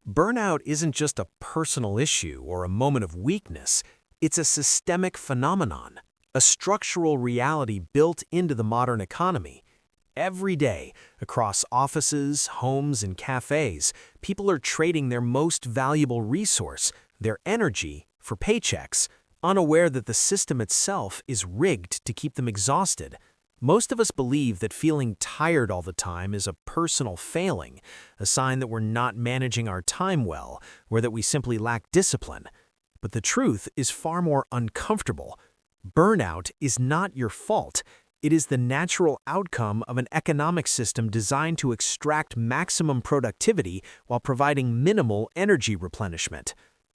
Burnout isn't just a personal issue or a moment of weakness, it's a systemic phenomenon, a structural reality built into the modern economy. Every day, across offices, homes, and cafes, people are trading their most valuable resource, their energy, for paychecks, unaware that the system itself is rigged to keep them exhausted. Most of us believe that feeling tired all the time is a personal failing, a sign that we're not managing our time well, or that we simply lack discipline. But the truth is far more uncomfortable. Burnout is not your fault. It is the natural outcome of an economic system designed to extract maximum productivity while providing minimal energy replenishment.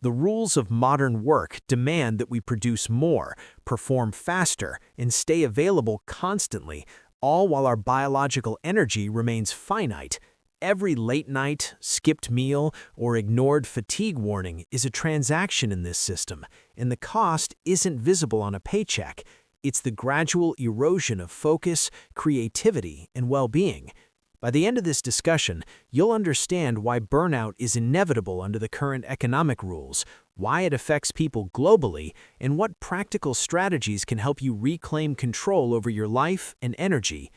The rules of modern work demand that we produce more, perform faster, and stay available constantly, all while our biological energy remains finite. Every late night, skipped meal, or ignored fatigue warning is a transaction in this system, and the cost isn't visible on a paycheck. It's the gradual erosion of focus, creativity, and well-being. By the end of this discussion, you'll understand why burnout is inevitable under the current economic rules, why it affects people globally, and what practical strategies can help you reclaim control over your life and energy.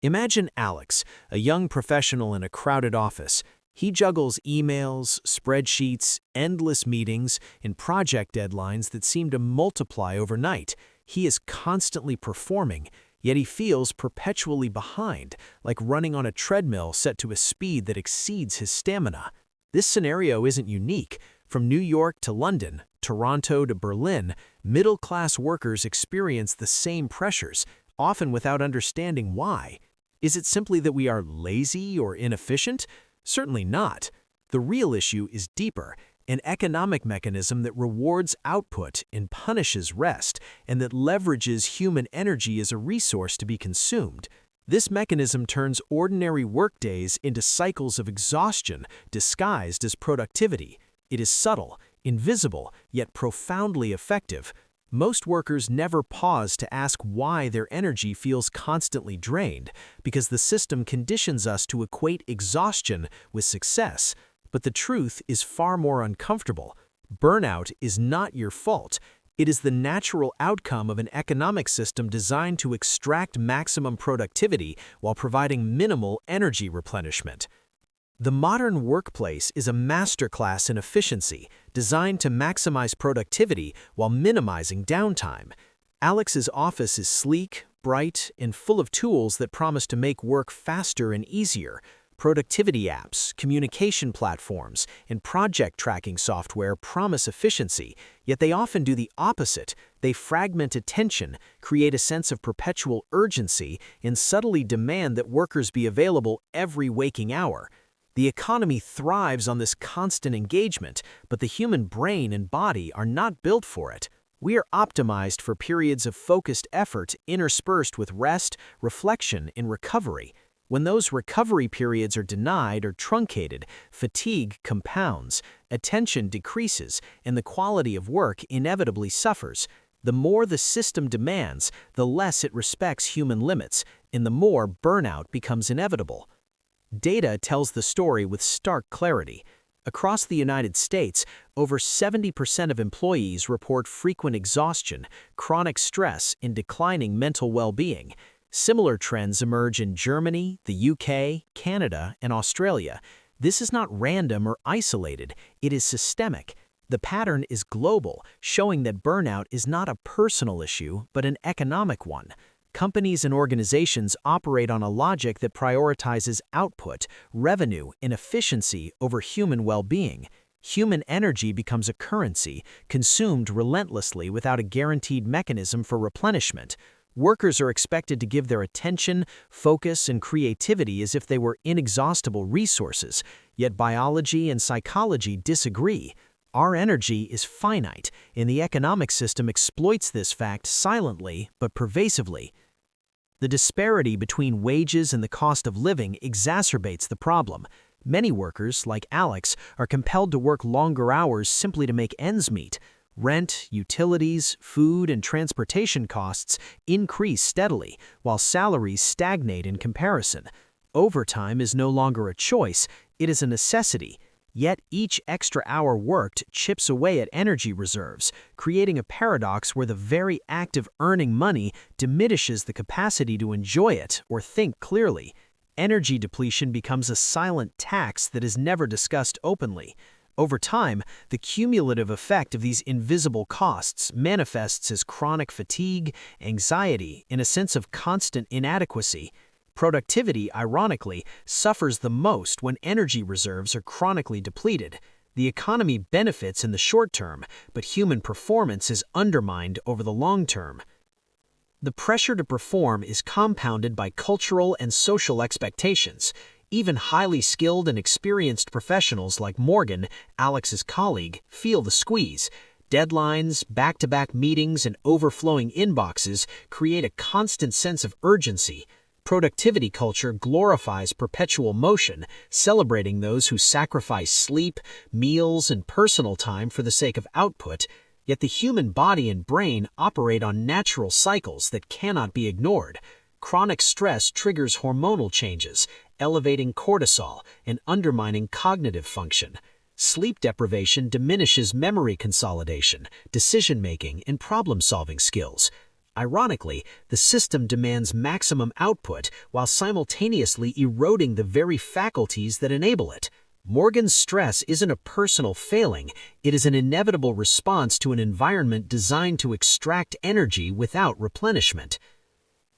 Imagine Alex, a young professional in a crowded office. He juggles emails, spreadsheets, endless meetings, and project deadlines that seem to multiply overnight. He is constantly performing, yet he feels perpetually behind, like running on a treadmill set to a speed that exceeds his stamina. This scenario isn't unique. From New York to London, Toronto to Berlin, middle-class workers experience the same pressures, often without understanding why. Is it simply that we are lazy or inefficient? Certainly not. The real issue is deeper. An economic mechanism that rewards output and punishes rest, and that leverages human energy as a resource to be consumed. This mechanism turns ordinary workdays into cycles of exhaustion disguised as productivity. It is subtle, invisible, yet profoundly effective. Most workers never pause to ask why their energy feels constantly drained, because the system conditions us to equate exhaustion with success. But the truth is far more uncomfortable. Burnout is not your fault. It is the natural outcome of an economic system designed to extract maximum productivity while providing minimal energy replenishment. The modern workplace is a masterclass in efficiency, designed to maximize productivity while minimizing downtime. Alex's office is sleek, bright, and full of tools that promise to make work faster and easier. Productivity apps, communication platforms, and project tracking software promise efficiency, yet they often do the opposite. They fragment attention, create a sense of perpetual urgency, and subtly demand that workers be available every waking hour. The economy thrives on this constant engagement, but the human brain and body are not built for it. We are optimized for periods of focused effort interspersed with rest, reflection, and recovery. When those recovery periods are denied or truncated, fatigue compounds, attention decreases, and the quality of work inevitably suffers. The more the system demands, the less it respects human limits, and the more burnout becomes inevitable. Data tells the story with stark clarity. Across the United States, over 70% of employees report frequent exhaustion, chronic stress, and declining mental well-being. Similar trends emerge in Germany, the UK, Canada, and Australia. This is not random or isolated, it is systemic. The pattern is global, showing that burnout is not a personal issue, but an economic one. Companies and organizations operate on a logic that prioritizes output, revenue, and efficiency over human well-being. Human energy becomes a currency, consumed relentlessly without a guaranteed mechanism for replenishment. Workers are expected to give their attention, focus, and creativity as if they were inexhaustible resources, yet biology and psychology disagree. Our energy is finite, and the economic system exploits this fact silently but pervasively. The disparity between wages and the cost of living exacerbates the problem. Many workers, like Alex, are compelled to work longer hours simply to make ends meet. Rent, utilities, food, and transportation costs increase steadily, while salaries stagnate in comparison. Overtime is no longer a choice, it is a necessity. Yet each extra hour worked chips away at energy reserves, creating a paradox where the very act of earning money diminishes the capacity to enjoy it or think clearly. Energy depletion becomes a silent tax that is never discussed openly. Over time, the cumulative effect of these invisible costs manifests as chronic fatigue, anxiety, and a sense of constant inadequacy. Productivity, ironically, suffers the most when energy reserves are chronically depleted. The economy benefits in the short term, but human performance is undermined over the long term. The pressure to perform is compounded by cultural and social expectations. Even highly skilled and experienced professionals like Morgan, Alex's colleague, feel the squeeze. Deadlines, back-to-back meetings, and overflowing inboxes create a constant sense of urgency. Productivity culture glorifies perpetual motion, celebrating those who sacrifice sleep, meals, and personal time for the sake of output. Yet the human body and brain operate on natural cycles that cannot be ignored. Chronic stress triggers hormonal changes, elevating cortisol and undermining cognitive function. Sleep deprivation diminishes memory consolidation, decision-making, and problem-solving skills. Ironically, the system demands maximum output while simultaneously eroding the very faculties that enable it. Morgan's stress isn't a personal failing, it is an inevitable response to an environment designed to extract energy without replenishment.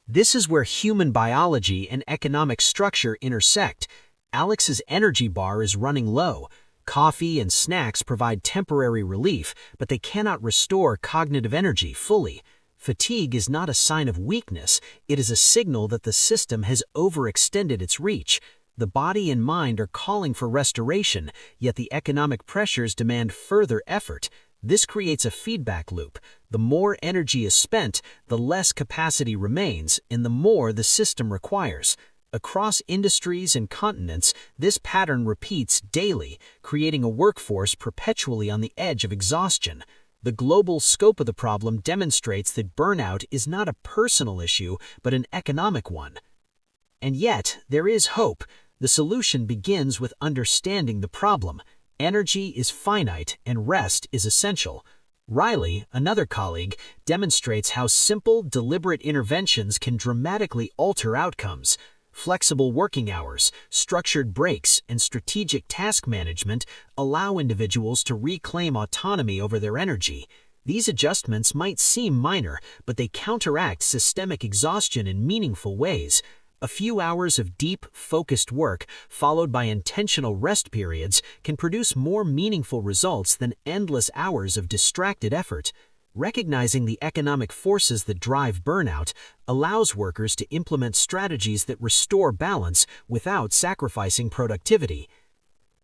This is where human biology and economic structure intersect. Alex's energy bar is running low. Coffee and snacks provide temporary relief, but they cannot restore cognitive energy fully. Fatigue is not a sign of weakness, it is a signal that the system has overextended its reach. The body and mind are calling for restoration, yet the economic pressures demand further effort. This creates a feedback loop. The more energy is spent, the less capacity remains, and the more the system requires. Across industries and continents, this pattern repeats daily, creating a workforce perpetually on the edge of exhaustion. The global scope of the problem demonstrates that burnout is not a personal issue, but an economic one. And yet, there is hope. The solution begins with understanding the problem. Energy is finite and rest is essential. Riley, another colleague, demonstrates how simple, deliberate interventions can dramatically alter outcomes. Flexible working hours, structured breaks, and strategic task management allow individuals to reclaim autonomy over their energy. These adjustments might seem minor, but they counteract systemic exhaustion in meaningful ways. A few hours of deep, focused work, followed by intentional rest periods, can produce more meaningful results than endless hours of distracted effort. Recognizing the economic forces that drive burnout allows workers to implement strategies that restore balance without sacrificing productivity.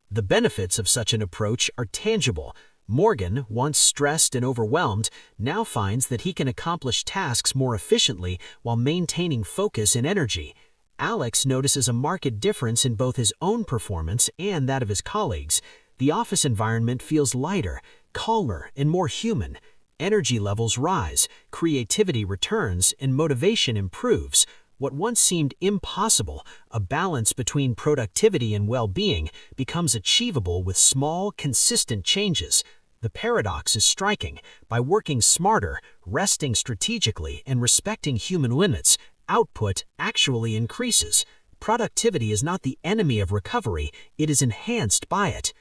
The benefits of such an approach are tangible. Morgan, once stressed and overwhelmed, now finds that he can accomplish tasks more efficiently while maintaining focus and energy. Alex notices a marked difference in both his own performance and that of his colleagues. The office environment feels lighter, calmer, and more human. Energy levels rise, creativity returns, and motivation improves. What once seemed impossible, a balance between productivity and well-being, becomes achievable with small, consistent changes. The paradox is striking. By working smarter, resting strategically, and respecting human limits, output actually increases. Productivity is not the enemy of recovery, it is enhanced by it.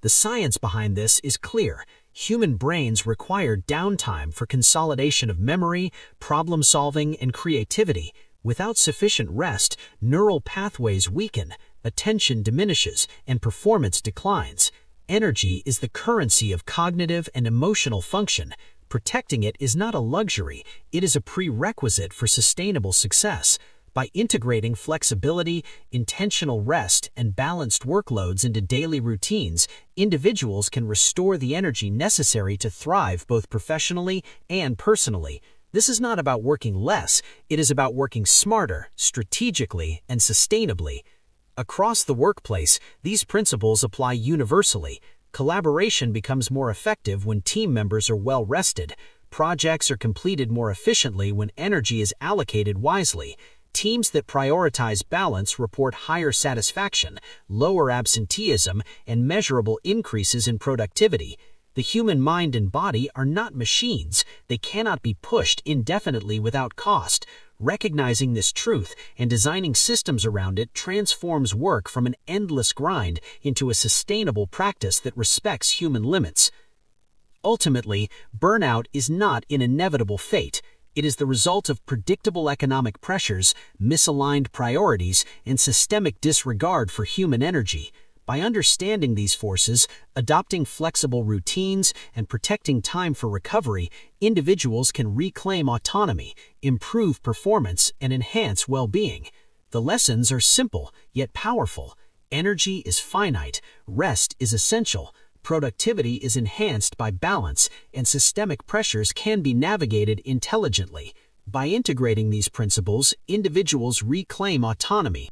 The science behind this is clear. Human brains require downtime for consolidation of memory, problem-solving, and creativity. Without sufficient rest, neural pathways weaken, attention diminishes, and performance declines. Energy is the currency of cognitive and emotional function. Protecting it is not a luxury, it is a prerequisite for sustainable success. By integrating flexibility, intentional rest, and balanced workloads into daily routines, individuals can restore the energy necessary to thrive both professionally and personally. This is not about working less, it is about working smarter, strategically, and sustainably. Across the workplace, these principles apply universally. Collaboration becomes more effective when team members are well rested. Projects are completed more efficiently when energy is allocated wisely. Teams that prioritize balance report higher satisfaction, lower absenteeism, and measurable increases in productivity. The human mind and body are not machines. They cannot be pushed indefinitely without cost. Recognizing this truth and designing systems around it transforms work from an endless grind into a sustainable practice that respects human limits. Ultimately, burnout is not an inevitable fate. It is the result of predictable economic pressures, misaligned priorities, and systemic disregard for human energy. By understanding these forces, adopting flexible routines, and protecting time for recovery, individuals can reclaim autonomy, improve performance, and enhance well-being. The lessons are simple, yet powerful. Energy is finite, rest is essential, productivity is enhanced by balance, and systemic pressures can be navigated intelligently. By integrating these principles, individuals reclaim autonomy,